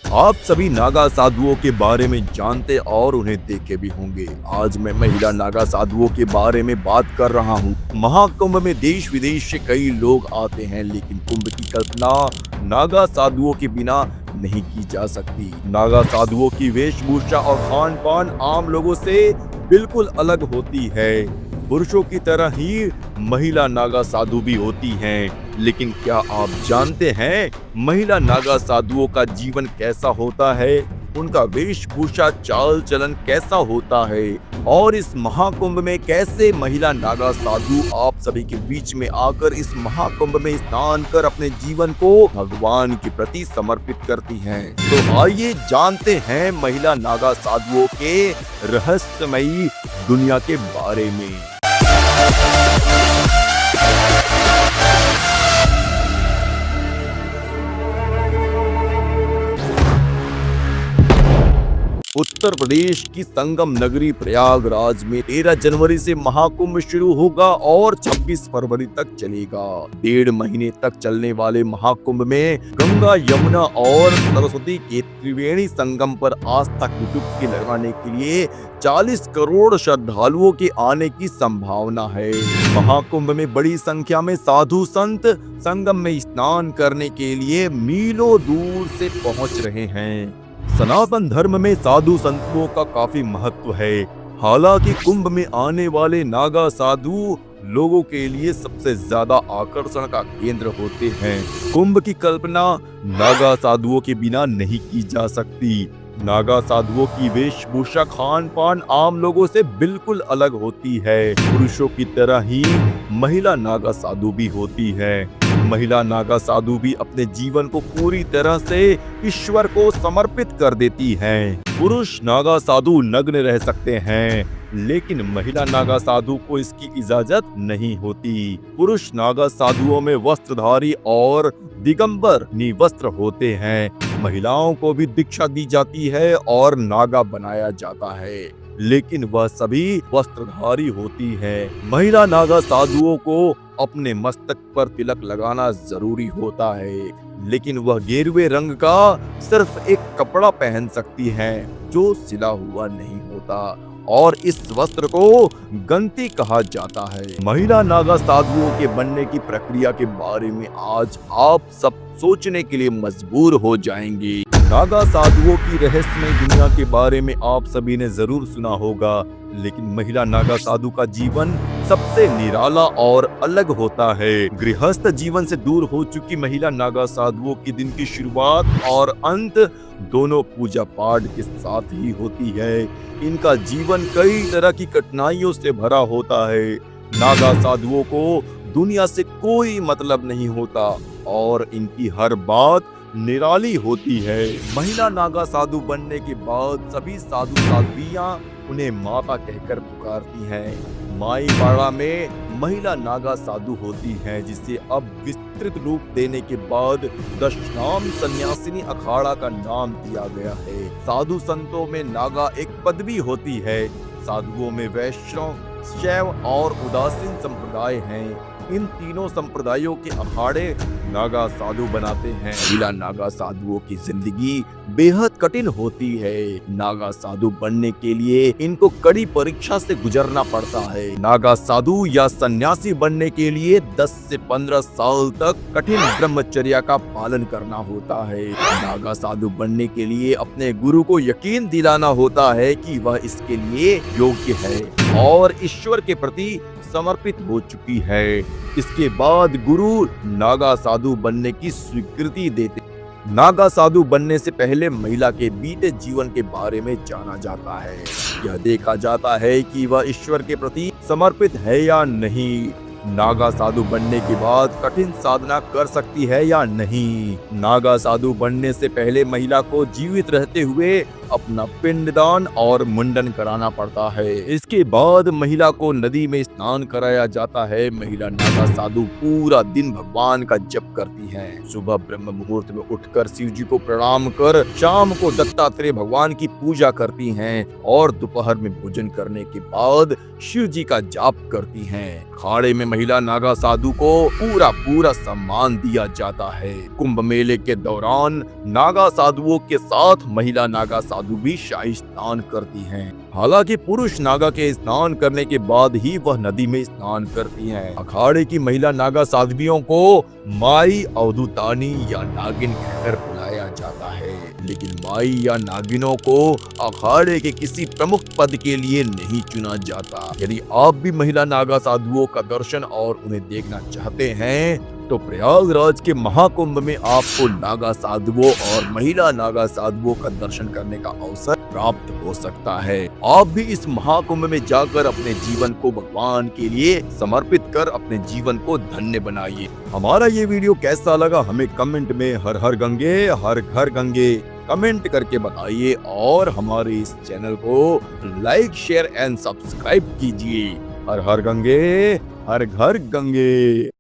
आप सभी नागा साधुओं के बारे में जानते और उन्हें देखे भी होंगे। आज मैं महिला नागा साधुओं के बारे में बात कर रहा हूँ। महाकुंभ में देश विदेश से कई लोग आते हैं, लेकिन कुंभ की कल्पना नागा साधुओं के बिना नहीं की जा सकती। नागा साधुओं की वेशभूषा और खान पान आम लोगों से बिल्कुल अलग होती है। पुरुषों की तरह ही महिला नागा साधु भी होती हैं। लेकिन क्या आप जानते हैं महिला नागा साधुओं का जीवन कैसा होता है, उनका वेशभूषा चाल चलन कैसा होता है और इस महाकुंभ में कैसे महिला नागा साधु आप सभी के बीच में आकर इस महाकुंभ में स्नान कर अपने जीवन को भगवान के प्रति समर्पित करती हैं। तो आइए जानते हैं महिला नागा साधुओं के रहस्यमयी दुनिया के बारे में। उत्तर प्रदेश की संगम नगरी प्रयागराज में 13 जनवरी से महाकुंभ शुरू होगा और 26 फरवरी तक चलेगा। 1.5 महीने तक चलने वाले महाकुंभ में गंगा, यमुना और सरस्वती के त्रिवेणी संगम पर आस्था की डुबकी लगाने के लिए 40 करोड़ श्रद्धालुओं के आने की संभावना है। महाकुंभ में बड़ी संख्या में साधु संत संगम में स्नान करने के लिए मीलों दूर से पहुंच रहे हैं। सनातन धर्म में साधु संतों का काफी महत्व है। हालांकि कुंभ में आने वाले नागा साधु लोगों के लिए सबसे ज्यादा आकर्षण का केंद्र होते हैं। कुंभ की कल्पना नागा साधुओं के बिना नहीं की जा सकती। नागा साधुओं की वेशभूषा, खान पान आम लोगों से बिल्कुल अलग होती है। पुरुषों की तरह ही महिला नागा साधु भी होती है। महिला नागा साधु भी अपने जीवन को पूरी तरह से ईश्वर को समर्पित कर देती हैं। पुरुष नागा साधु नग्न रह सकते हैं, लेकिन महिला नागा साधु को इसकी इजाजत नहीं होती। पुरुष नागा साधुओं में वस्त्रधारी और दिगंबर निवस्त्र होते हैं। महिलाओं को भी दीक्षा दी जाती है और नागा बनाया जाता है, लेकिन वह सभी वस्त्रधारी होती है। महिला नागा साधुओं को अपने मस्तक पर तिलक लगाना जरूरी होता है, लेकिन वह गेरुए रंग का सिर्फ एक कपड़ा पहन सकती है जो सिला हुआ नहीं होता, और इस वस्त्र को गंती कहा जाता है। महिला नागा साधुओं के बनने की प्रक्रिया के बारे में आज आप सब सोचने के लिए मजबूर हो जाएंगे। नागा साधुओं की रहस्यमय दुनिया के बारे में आप सभी ने जरूर सुना होगा, लेकिन महिला नागा साधु का जीवन सबसे निराला और अलग होता है। गृहस्थ जीवन से दूर हो चुकी महिला नागा साधुओं की दिन की शुरुआत और अंत दोनों पूजा पाठ के साथ ही होती है। इनका जीवन कई तरह की कठिनाइयों से भरा होता है। नागा साधुओं को दुनिया से कोई मतलब नहीं होता और इनकी हर बात निराली होती है। महिला नागा साधु बनने के बाद सभी साधु साध्वियां उन्हें माता कहकर पुकारती हैं। माई पाड़ा में महिला नागा साधु होती हैं, जिसे अब विस्तृत रूप देने के बाद दशनाम सन्यासिनी अखाड़ा का नाम दिया गया है। साधु संतों में नागा एक पदवी होती है। साधुओं में वैष्णव, शैव और उदासीन संप्रदाय हैं। इन तीनों संप्रदायों के अखाड़े नागा साधु बनाते हैं। महिला नागा साधुओं की जिंदगी बेहद कठिन होती है। नागा साधु बनने के लिए इनको कड़ी परीक्षा से गुजरना पड़ता है। नागा साधु या सन्यासी बनने के लिए 10 से 15 साल तक कठिन ब्रह्मचर्या का पालन करना होता है। नागा साधु बनने के लिए अपने गुरु को यकीन दिलाना होता है कि वह इसके लिए योग्य है और ईश्वर के प्रति समर्पित हो चुकी है। इसके बाद गुरु नागा साधु बनने की स्वीकृति देते। नागा साधु बनने से पहले महिला के बीते जीवन के बारे में जाना जाता है। यह देखा जाता है कि वह ईश्वर के प्रति समर्पित है या नहीं। नागा साधु बनने के बाद कठिन साधना कर सकती है या नहीं। नागा साधु बनने से पहले महिला को जीवित रहते हुए अपना पिंडदान और मुंडन कराना पड़ता है। इसके बाद महिला को नदी में स्नान कराया जाता है। महिला नागा साधु पूरा दिन भगवान का जप करती हैं। सुबह ब्रह्म मुहूर्त में उठकर शिव जी को प्रणाम कर शाम को दत्तात्रेय भगवान की पूजा करती हैं और दोपहर में भोजन करने के बाद शिव जी का जाप करती हैं। खाड़े में महिला नागा साधु को पूरा सम्मान दिया जाता है। कुंभ मेले के दौरान नागा साधुओं के साथ महिला नागा साधु भी शाही स्नान करती हैं। हालांकि पुरुष नागा के स्नान करने के बाद ही वह नदी में स्नान करती हैं। अखाड़े की महिला नागा साध्वियों को माई अवधूतानी या नागिन कहकर बुलाया जाता है, लेकिन माई या नागिनों को अखाड़े के किसी प्रमुख पद के लिए नहीं चुना जाता। यदि आप भी महिला नागा साधुओं का दर्शन और उन्हें देखना चाहते हैं तो प्रयागराज के महाकुंभ में आपको नागा साधुओं और महिला नागा साधुओं का दर्शन करने का अवसर प्राप्त हो सकता है। आप भी इस महाकुंभ में जाकर अपने जीवन को भगवान के लिए समर्पित कर अपने जीवन को धन्य बनाइए। हमारा ये वीडियो कैसा लगा हमें कमेंट में हर हर गंगे हर घर गंगे कमेंट करके बताइए और हमारे इस चैनल को लाइक शेयर एंड सब्सक्राइब कीजिए। हर हर गंगे हर घर गंगे।